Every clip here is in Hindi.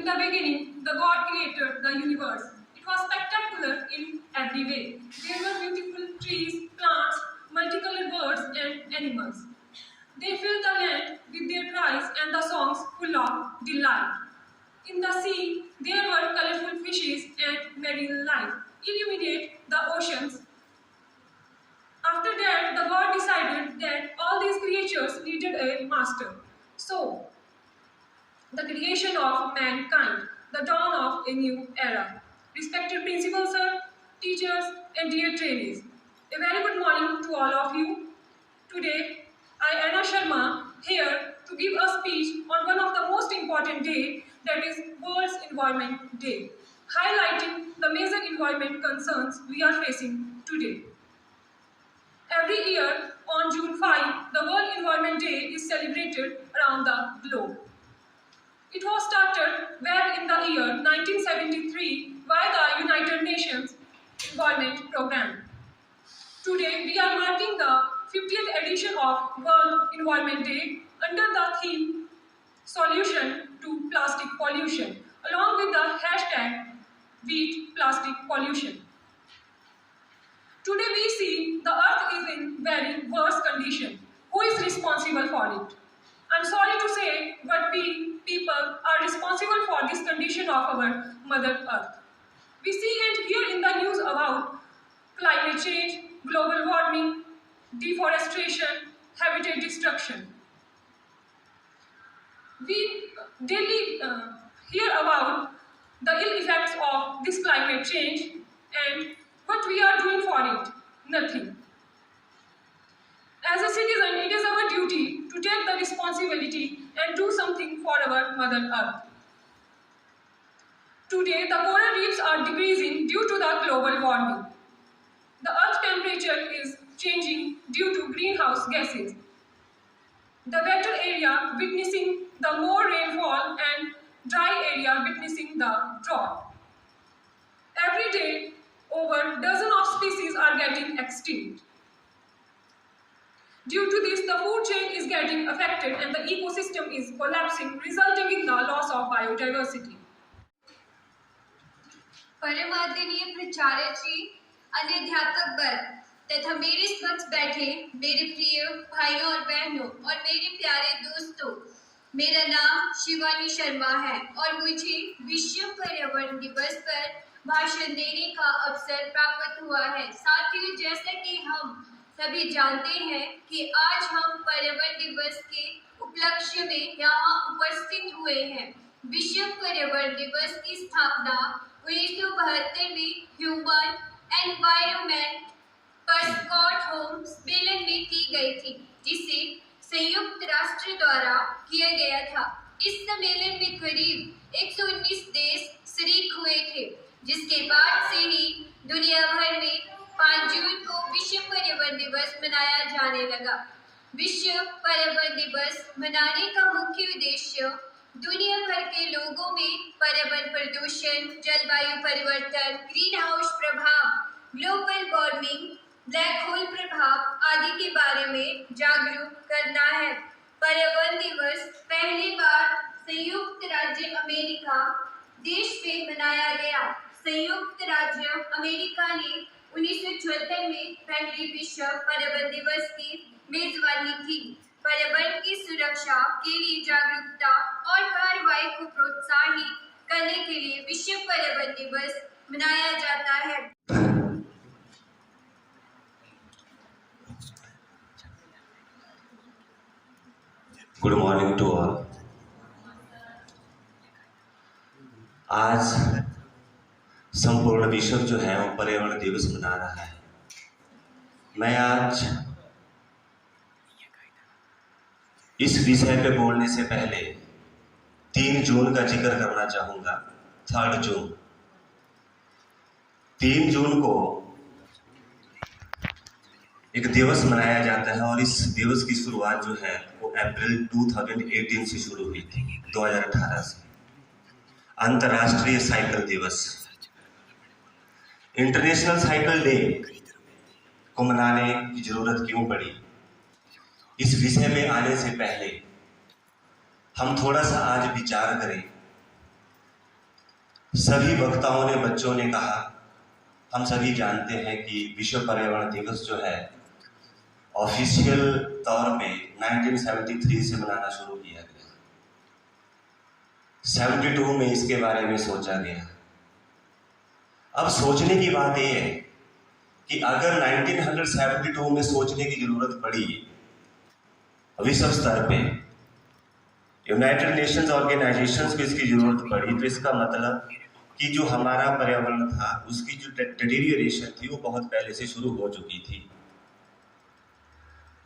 the beginning, the God created the universe. It was spectacular in every way. There were beautiful trees, plants, multicolored birds, and animals. They filled the land with their cries and the songs full of delight. In the sea, there were colorful fishes and marine life, illuminate the oceans. After that, the God decided that all these creatures needed a master. So, the creation of mankind, the dawn of a new era. Respected principals, sir, teachers, and dear trainees, a very good morning to all of you. Today, I, Anna Sharma, here to give a speech on one of the most important days, that is World Environment Day, highlighting the major environment concerns we are facing today. Every year, on June 5, the World Environment Day is celebrated around the globe. It was started back in the year 1973 by the United Nations Environment Programme. Today, we are marking the 50th edition of World Environment Day under the theme Solution to Plastic Pollution, along with the hashtag Beat Plastic Pollution. Today we see the earth is in very worse condition. Who is responsible for it? I'm sorry to say, but we people are responsible for this condition of our Mother Earth. We see and hear in the news about climate change, global warming, deforestation, habitat destruction. We daily hear about the ill effects of this climate change and what we are doing for it. Nothing. As a citizen, it is our duty to take the responsibility and do something for our Mother Earth. Today, the coral reefs are decreasing due to the global warming. The Earth's temperature is changing due to greenhouse gases. The wetter area witnessing the more rainfall and dry area witnessing the drought. Every day, over dozens of species are getting extinct. Due to this, the food chain is getting affected and the ecosystem is collapsing, resulting in the loss of biodiversity. परम आदरणीय प्राचार्य जी, अन्य अध्यापक वर्ग तथा मेरे समक्ष बैठे मेरे प्रिय भाइयों और बहनों और मेरे प्यारे दोस्तों, मेरा नाम शिवानी शर्मा है और मुझे विश्व पर्यावरण दिवस पर भाषण देने का अवसर प्राप्त हुआ है। साथियों, जैसा कि हम सभी जानते हैं कि आज हम पर्यावरण दिवस के उपलक्ष्य में यहाँ उपस्थित हुए हैं। विश्व पर्यावरण दिवस की स्थापना 1972 में ह्यूमन एनवायरनमेंट पर स्कॉट होम्स बेलन में की गई थी, जिसे संयुक्त राष्ट्र द्वारा किया गया था। इस सम्मेलन में करीब 119 देश शरीक हुए थे, जिसके बाद से ही दुनिया भर में 5 जून को विश्व पर्यावरण दिवस मनाया जाने लगा। विश्व पर्यावरण दिवस मनाने का मुख्य उद्देश्य दुनिया भर के लोगों में पर्यावरण प्रदूषण, जलवायु परिवर्तन, ग्रीन हाउस प्रभाव, ग्लोबल वार्मिंग, ब्लैक होल प्रभाव आदि के बारे में जागरूक करना है। पर्यावरण दिवस पहली बार संयुक्त राज्य अमेरिका देश में मनाया गया। संयुक्त राज्य अमेरिका ने 1974 में पहली विश्व पर्यावरण दिवस की मेजबानी की। पर्यावरण की सुरक्षा के लिए जागरूकता और कार्रवाई को प्रोत्साहित करने के लिए विश्व पर्यावरण दिवस मनाया जाता है। Good morning to all. आज संपूर्ण विश्व जो है वो पर्यावरण दिवस मना रहा है। मैं आज इस विषय पे बोलने से पहले 3 जून का जिक्र करना चाहूँगा। 3 जून 3 जून को एक दिवस मनाया जाता है और इस दिवस की शुरुआत जो है वो अप्रैल 2018 से शुरू हुई थी, 2018 से। अंतर्राष्ट्रीय साइकिल दिवस, इंटरनेशनल साइकिल डे को मनाने की जरूरत क्यों पड़ी? इस विषय में आने से पहले हम थोड़ा सा आज विचार करें सभी वक्ताओं ने, बच्चों ने कहा, हम सभी जानते हैं कि विश्व पर्यावरण दिवस जो है ऑफिशियल तौर पे 1973 से मनाना शुरू किया गया। 72 में इसके बारे में सोचा गया। अब सोचने की बात यह है कि अगर 1972 में सोचने की जरूरत पड़ी विश्व स्तर पे, यूनाइटेड नेशंस ऑर्गेनाइजेशंस को इसकी जरूरत पड़ी, तो इसका मतलब कि जो हमारा पर्यावरण था उसकी जो डिटेरियोरेशन थी वो बहुत पहले से शुरू हो चुकी थी।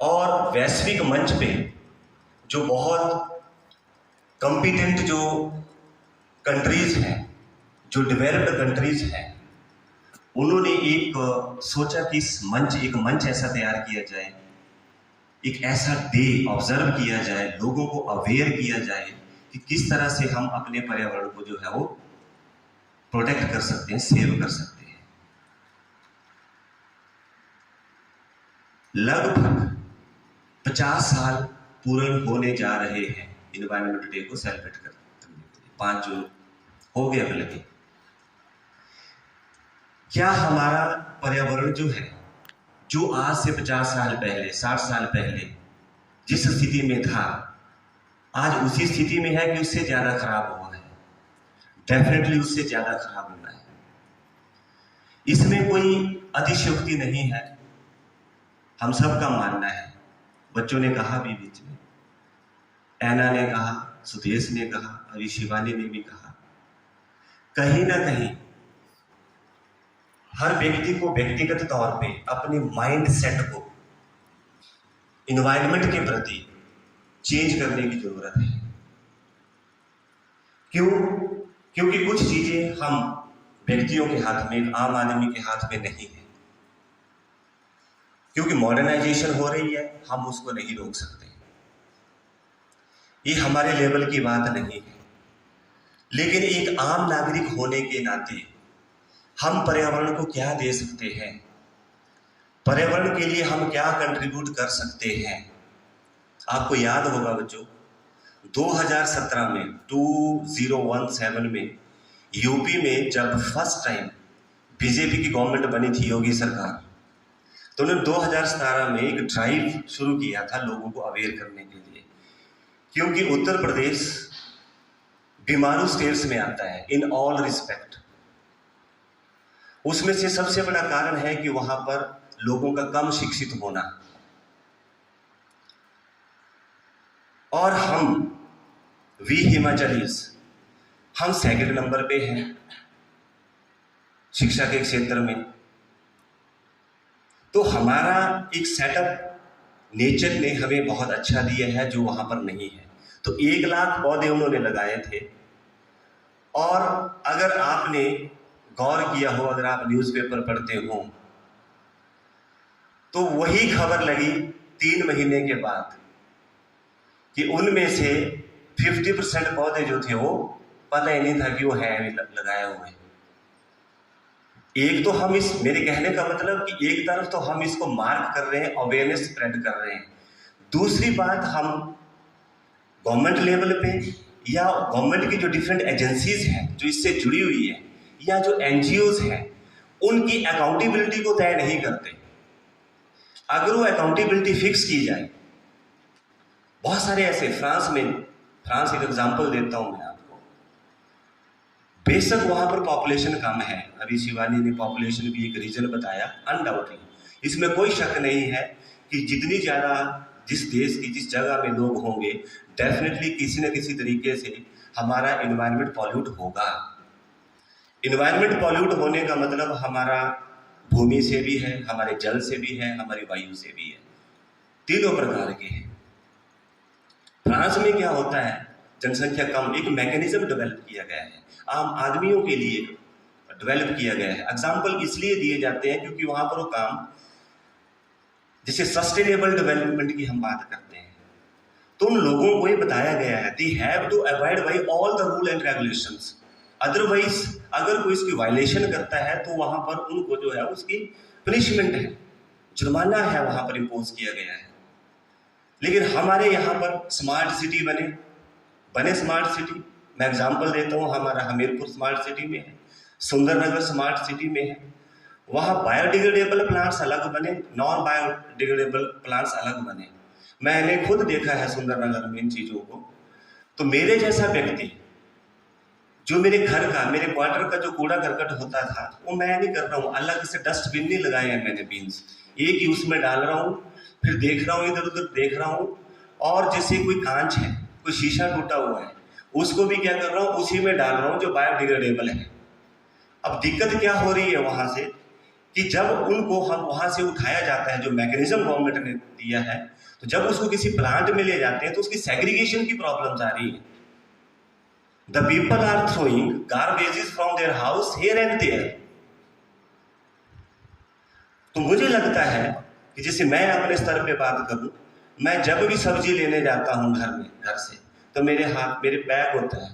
और वैश्विक मंच पे जो बहुत कॉम्पिटेंट जो कंट्रीज हैं, जो डेवलप्ड कंट्रीज हैं, उन्होंने एक सोचा कि एक मंच ऐसा तैयार किया जाए, एक ऐसा डे ऑब्जर्व किया जाए, लोगों को अवेयर किया जाए कि किस तरह से हम अपने पर्यावरण को जो है वो प्रोटेक्ट कर सकते हैं, सेव कर सकते हैं। लगभग 50 साल पूरे होने जा रहे हैं इन्वायरमेंट डे को सेलिब्रेट करने के लिए। 5 जून हो गया बल्कि। क्या हमारा पर्यावरण जो है, जो आज से 50 साल पहले, 60 साल पहले जिस स्थिति में था, आज उसी स्थिति में है कि उससे ज्यादा खराब हुआ है? डेफिनेटली उससे ज्यादा खराब होना है। इसमें कोई अतिशयोक्ति नहीं है, हम सबका मानना है। बच्चों ने कहा भी बीच में, ऐना ने कहा, सुदेश ने कहा, अभी शिवानी ने भी कहा, कहीं ना कहीं हर व्यक्ति को व्यक्तिगत तौर पे अपने माइंड सेट को इन्वायरमेंट के प्रति चेंज करने की जरूरत है। क्यों? क्योंकि कुछ चीजें हम व्यक्तियों के हाथ में, आम आदमी के हाथ में नहीं है। क्योंकि मॉडर्नाइजेशन हो रही है, हम उसको नहीं रोक सकते, ये हमारे लेवल की बात नहीं है। लेकिन एक आम नागरिक होने के नाते हम पर्यावरण को क्या दे सकते हैं, पर्यावरण के लिए हम क्या कंट्रीब्यूट कर सकते हैं। आपको याद होगा बच्चों, 2017 में 2017 में यूपी में जब फर्स्ट टाइम बीजेपी की गवर्नमेंट बनी थी, योगी सरकार, तो उन्होंने 2017 में एक ड्राइव शुरू किया था लोगों को अवेयर करने के लिए। क्योंकि उत्तर प्रदेश बीमारू स्टेट्स में आता है इन ऑल रिस्पेक्ट। उसमें से सबसे बड़ा कारण है कि वहां पर लोगों का कम शिक्षित होना, और वी हिमाचलीज, हम सेकंड नंबर पे हैं शिक्षा के क्षेत्र में। तो हमारा एक सेटअप नेचर ने हमें बहुत अच्छा दिया है जो वहां पर नहीं है। तो 1 लाख पौधे उन्होंने लगाए थे। और अगर आपने गौर किया हो, अगर आप न्यूज़पेपर पढ़ते हो, तो वही खबर लगी 3 महीने के बाद कि उनमें से 50% पौधे जो थे वो पता ही नहीं था कि वो है लगाए हुए। एक तो हम मेरे कहने का मतलब कि एक तरफ तो हम इसको मार्क कर रहे हैं, अवेयरनेस स्प्रेड कर रहे हैं, दूसरी बात हम गवर्नमेंट लेवल पे या गवर्नमेंट की जो डिफरेंट एजेंसीज हैं जो इससे जुड़ी हुई है, या जो एनजीओज हैं, उनकी अकाउंटेबिलिटी को तय नहीं करते। अगर वो अकाउंटेबिलिटी फिक्स की जाए, बहुत सारे ऐसे, फ्रांस एक एग्जांपल देता हूं मैं आपको। बेशक वहां पर पॉपुलेशन कम है, अभी शिवानी ने पॉपुलेशन भी एक रीजन बताया, अनडाउटली इसमें कोई शक नहीं है कि जितनी ज्यादा जिस देश की जिस जगह में लोग होंगे, डेफिनेटली किसी न किसी तरीके से हमारा एनवायरनमेंट पॉल्यूट होगा। एनवायरनमेंट पॉल्यूट होने का मतलब हमारा भूमि से भी है, हमारे जल से भी है, हमारी वायु से भी है, तीनों प्रकार के हैं। फ्रांस में क्या होता है, जनसंख्या कम, एक मैकेनिज्म डेवलप किया गया है, आम आदमियों के लिए डेवलप किया गया है। एग्जाम्पल इसलिए दिए जाते हैं क्योंकि वहां पर वो काम, जैसे सस्टेनेबल डेवलपमेंट की हम बात करते हैं, तो उन लोगों को ये बताया गया है they have to avoid by all the rule and regulations, otherwise अगर कोई इसकी वायलेशन करता है तो वहां पर उनको जो है उसकी पनिशमेंट है, जुर्माना है वहां पर इम्पोज किया गया है। लेकिन हमारे यहाँ पर स्मार्ट सिटी बने स्मार्ट सिटी, मैं एग्जांपल देता हूँ, हमारा हमीरपुर स्मार्ट सिटी में है, सुंदरनगर स्मार्ट सिटी में है। वहाँ बायोडिग्रेडेबल प्लांट्स अलग बने, नॉन बायोडिग्रेडेबल प्लांट्स अलग बने। मैंने खुद देखा है सुंदरनगर में इन चीज़ों को। तो मेरे जैसा व्यक्ति जो मेरे घर का, मेरे क्वार्टर का जो कूड़ा करकट होता था वो मैं नहीं कर रहा हूँ, अलग से डस्टबिन नहीं लगाए हैं मैंने, बीन्स एक ही उसमें डाल रहा हूँ, फिर देख रहा हूँ, इधर उधर देख रहा हूँ। और जैसे कोई कांच है, कोई शीशा टूटा हुआ है, उसको भी क्या कर रहा हूँ, उसी में डाल रहा हूँ जो बायोडिग्रेडेबल है। अब दिक्कत क्या हो रही है वहाँ से कि जब उनको हम वहाँ से उठाया जाता है, जो मैकेनिज्म गवर्नमेंट ने दिया है, तो जब उसको किसी प्लांट में ले जाते हैं तो उसकी सेग्रीगेशन की प्रॉब्लम्स आ रही है। The people are throwing garbages from their house here and there. तो मुझे लगता है कि जैसे मैं अपने स्तर पे बात करूं, मैं जब भी सब्जी लेने जाता हूं घर में, घर से, तो मेरे हाथ, मेरे बैग होता है,